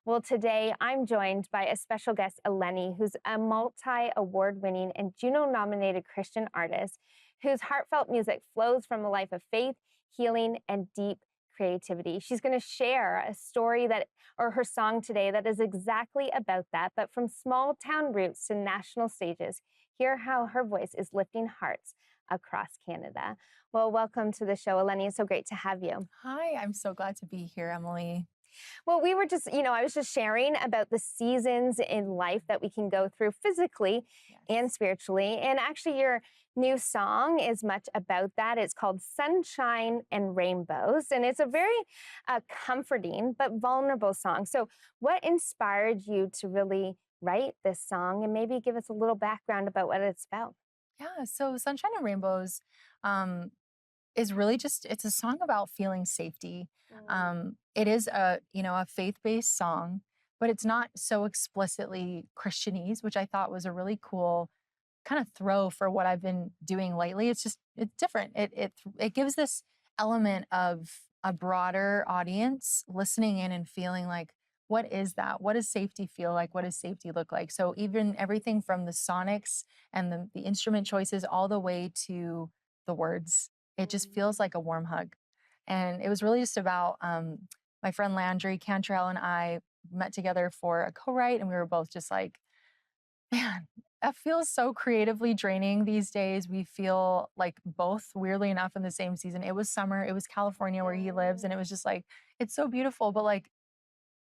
Well, today I'm joined by a special guest, Elenee, who's a multi-award winning and Juno-nominated Christian artist whose heartfelt music flows from a life of faith, healing, and deep creativity. She's going to share a story or her song today that is exactly about that, but from small town roots to national stages. Hear how her voice is lifting hearts across Canada. Well, welcome to the show, Elenee. It's so great to have you. Hi, I'm so glad to be here, Emily. Well, we were just, I was just sharing about the seasons in life that we can go through physically and Yes. spiritually. And actually, your new song is much about that. It's called Sunshine and Rainbows. And it's a very comforting but vulnerable song. So, what inspired you to really write this song? And maybe give us a little background about what it's about. Yeah, so Sunshine and Rainbows um, is really it's a song about feeling safety. Mm. It is a faith-based song, but it's not so explicitly Christianese, which I thought was a really cool kind of throw for what I've been doing lately. It's different. It gives this element of a broader audience listening in and feeling like, what is that? What does safety feel like? What does safety look like? So even everything from the sonics and the instrument choices all the way to the words, it just feels like a warm hug. And it was really just about my friend Landry Cantrell and I met together for a co-write, and we were both just like, man, that feels so creatively draining these days. We feel like both, weirdly enough, in the same season. It was summer, it was California where he lives, and it was just like, it's so beautiful, but like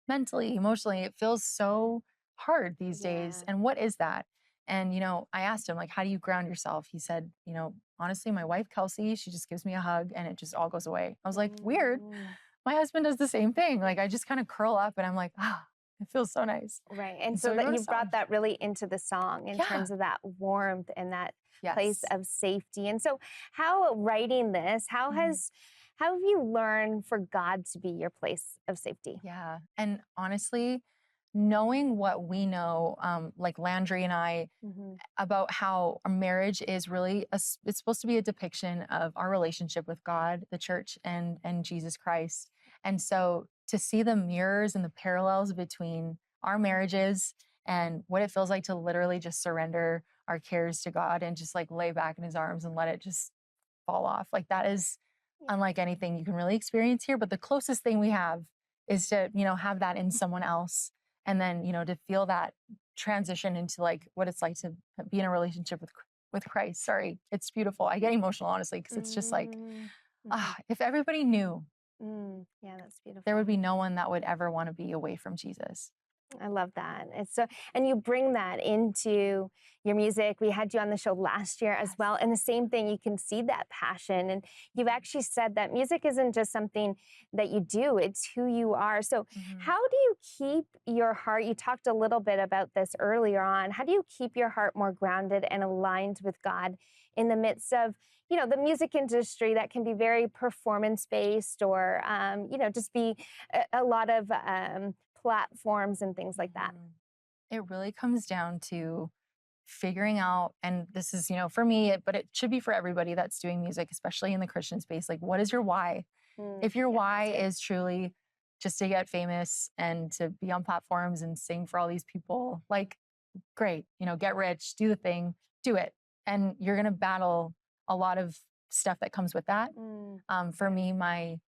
mentally, emotionally, it feels so hard these days. Yeah. And what is that? And, I asked him, like, how do you ground yourself? He said, honestly, my wife, Kelsey, she just gives me a hug and it just all goes away. I was like, weird. Mm. My husband does the same thing. Like, I just kind of curl up and I'm like, it feels so nice. Right. And And so so we that wrote a you brought song. that really into the song in Yeah. terms of that warmth and that place Yes. of safety. And so how writing this, Mhm. how have you learned for God to be your place of safety? Yeah. And honestly, knowing what we know, like Landry and I, Hmm. about how a marriage is really it's supposed to be a depiction of our relationship with God, the church, and Jesus Christ. And so to see the mirrors and the parallels between our marriages and what it feels like to literally just surrender our cares to God and just like lay back in his arms and let it just fall off. Like that is unlike anything you can really experience here. But the closest thing we have is to, have that in someone else. And then, to feel that transition into like what it's like to be in a relationship with Christ. Sorry, it's beautiful. I get emotional, honestly, because it's just like, Mm. Hmm. if everybody knew, Yeah, that's there would beautiful. be no one that would ever want to be away from Jesus. I love that. It's so, and you bring that into your music. We had you on the show last year as Yes. well. And the same thing, you can see that passion. And you've actually said that music isn't just something that you do, it's who you are. So, Mhm. how do you keep your heart? You talked a little bit about this earlier on. How do you keep your heart more grounded and aligned with God in the midst of, the music industry that can be very performance based or, just be a lot of, platforms and things like that. Mhm. It really comes down to figuring out, and this is, for me, but it should be for everybody that's doing music, especially in the Christian space. Like, what is your why? If your Yeah, why that's good. is truly just to get famous and to be on platforms and sing for all these people, like, great, get rich, do the thing, do it. And you're going to battle a lot of stuff that comes with that. Mm, For me, my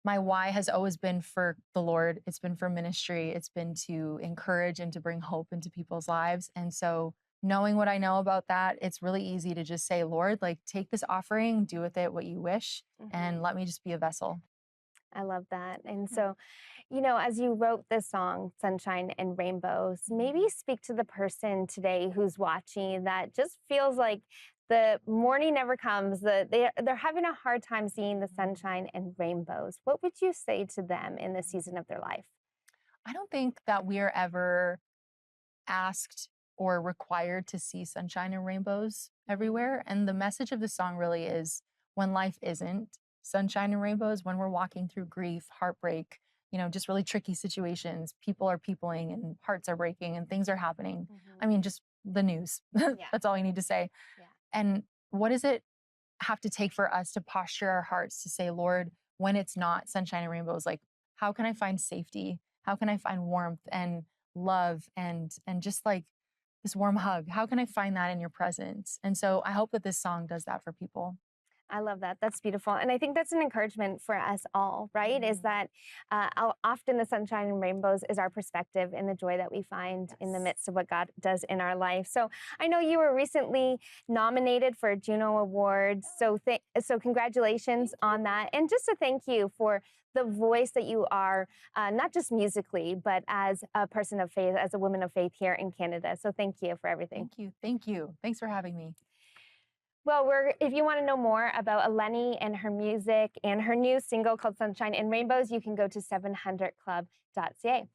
why has always been for the Lord. It's been for ministry. It's been to encourage and to bring hope into people's lives. And so knowing what I know about that, it's really easy to just say, Lord, like take this offering, do with it what you wish, mhm. and let me just be a vessel. I love that. And Yeah. so, as you wrote this song, Sunshine and Rainbows, maybe Mhm. speak to the person today who's watching that just feels like the morning never comes, they're having a hard time seeing the sunshine and rainbows. What would you say to them in this season of their life? I don't think that we are ever asked or required to see sunshine and rainbows everywhere. And the message of the song really is when life isn't sunshine and rainbows, when we're walking through grief, heartbreak, just really tricky situations, people are peopling and hearts are breaking and things are happening. I Mhm. mean, just the news. Yeah, That's all you need to say. yeah. And what does it have to take for us to posture our hearts to say, Lord, when it's not sunshine and rainbows, like, how can I find safety? How can I find warmth and love and just like this warm hug? How can I find that in your presence? And so I hope that this song does that for people. I love that. That's beautiful. And I think that's an encouragement for us all, right? Is that often the sunshine and rainbows is our perspective and the joy that we find in the midst of what God does in our life. So I know you were recently nominated for Juno Awards. So congratulations on that. And just a thank you for the voice that you are, not just musically, but as a person of faith, as a woman of faith here in Canada. So thank you for everything. Thank you. Thank you. Thanks for having me. Well, if you want to know more about Elenee and her music and her new single called Sunshine and Rainbows, you can go to 700club.ca.